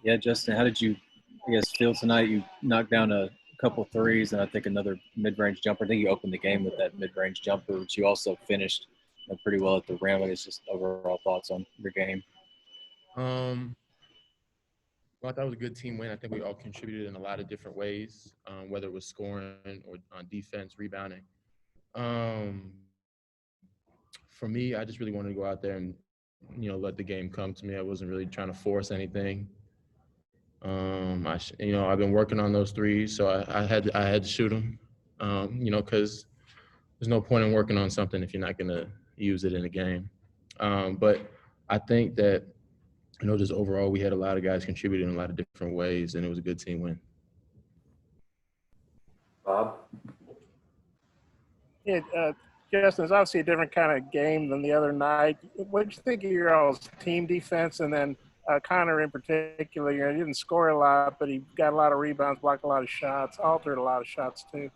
Yeah, Justin, how did you, I guess, feel tonight? You knocked down a couple threes and I think another mid-range jumper. I think you opened the game with that mid-range jumper, but you also finished pretty well at the rim. I guess just overall thoughts on your game. Um, well, I thought it was a good team win. I think we all contributed in a lot of different ways, whether it was scoring or on defense, rebounding. For me, I just really wanted to go out there and let the game come to me. I wasn't really trying to force anything. I've been working on those threes, so I had to shoot them. Because there's no point in working on something if you're not gonna use it in a game. But I think that just overall we had a lot of guys contributing in a lot of different ways, and it was a good team win. Bob? Yeah, Justin, it's obviously a different kind of game than the other night. What did you think of your all's team defense? And then Connor in particular, he didn't score a lot, but he got a lot of rebounds, blocked a lot of shots, altered a lot of shots too.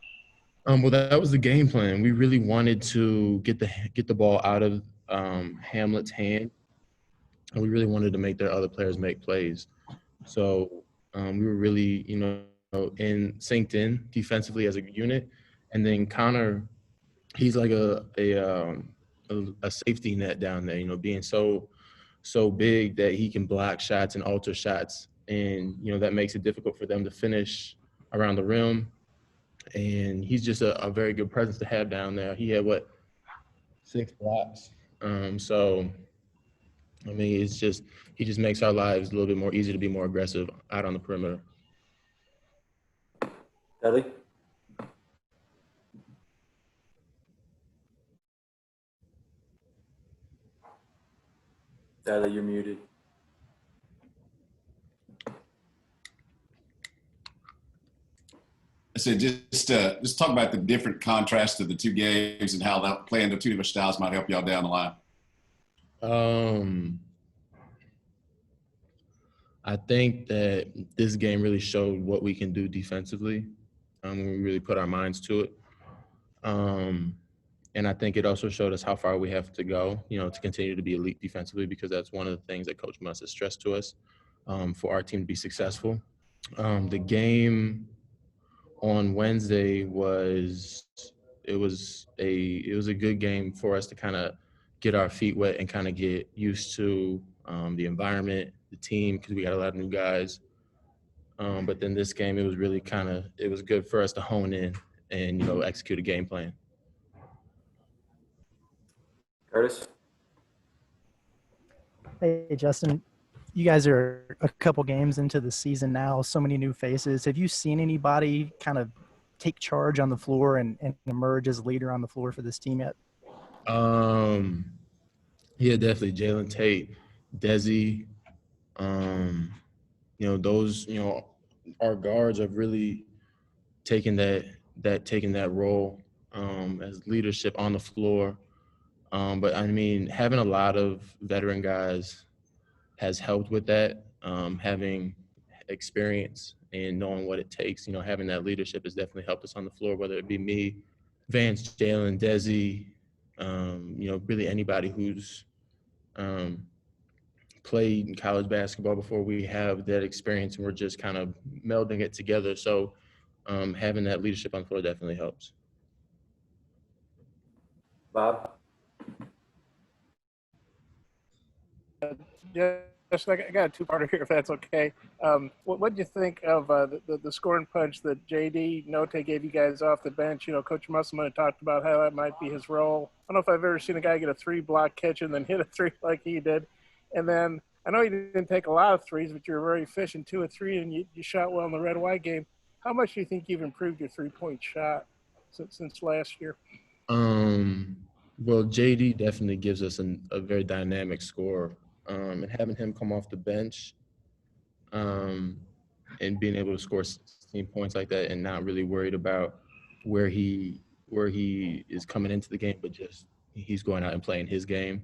Well, that was the game plan. We really wanted to get the ball out of Hamlet's hand, and we really wanted to make their other players make plays. So we were really, synced in defensively as a unit. And then Connor, he's like a safety net down there, being so big that he can block shots and alter shots. And, that makes it difficult for them to finish around the rim. And he's just a very good presence to have down there. He had, 6 blocks? So, I mean, he just makes our lives a little bit more easy to be more aggressive out on the perimeter. Dudley? Dudley, you're muted. I said just talk about the different contrast of the two games and how that playing the two different styles might help y'all down the line. I think that this game really showed what we can do defensively when we really put our minds to it. And I think it also showed us how far we have to go, to continue to be elite defensively, because that's one of the things that Coach Muss has stressed to us for our team to be successful. The game on Wednesday was a good game for us to kind of get our feet wet and kind of get used to the environment, the team, because we got a lot of new guys. But then this game, it was really it was good for us to hone in and, execute a game plan. Curtis? Hey, Justin, you guys are a couple games into the season now, so many new faces. Have you seen anybody kind of take charge on the floor and emerge as a leader on the floor for this team yet? Yeah, definitely. Jalen Tate, Desi, those, our guards have really taken that role as leadership on the floor. But I mean, having a lot of veteran guys has helped with that. Having experience and knowing what it takes, having that leadership has definitely helped us on the floor, whether it be me, Vance, Jalen, Desi, really anybody who's played in college basketball before. We have that experience and we're just kind of melding it together. So having that leadership on the floor definitely helps. Bob? Just I got a two-parter here, if that's okay. What do you think of the scoring punch that JD Note gave you guys off the bench? Coach Musselman talked about how that might be his role. I don't know if I've ever seen a guy get a 3-block catch and then hit a 3 like he did. And then I know you didn't take a lot of threes, but you were very efficient, 2 of 3, and you shot well in the red-white game. How much do you think you've improved your three-point shot since last year? Well, JD definitely gives us a very dynamic scorer. And having him come off the bench and being able to score 16 points like that and not really worried about where he is coming into the game, but just he's going out and playing his game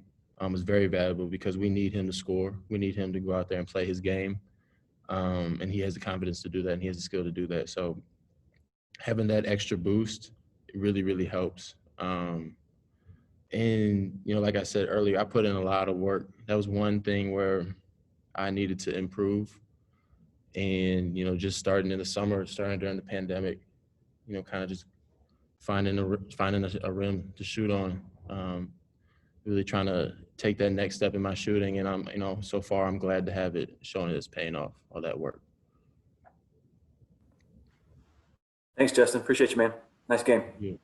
is very valuable, because we need him to score. We need him to go out there and play his game. And he has the confidence to do that, and he has the skill to do that. So having that extra boost, it really, really helps. And, like I said earlier, I put in a lot of work. That was one thing where I needed to improve. And, you know, just starting in the summer, starting during the pandemic, you know, kind of just finding a rim to shoot on. Really trying to take that next step in my shooting. And I'm, you know, so far I'm glad to have it showing it's paying off, all that work. Thanks, Justin. Appreciate you, man. Nice game. Yeah.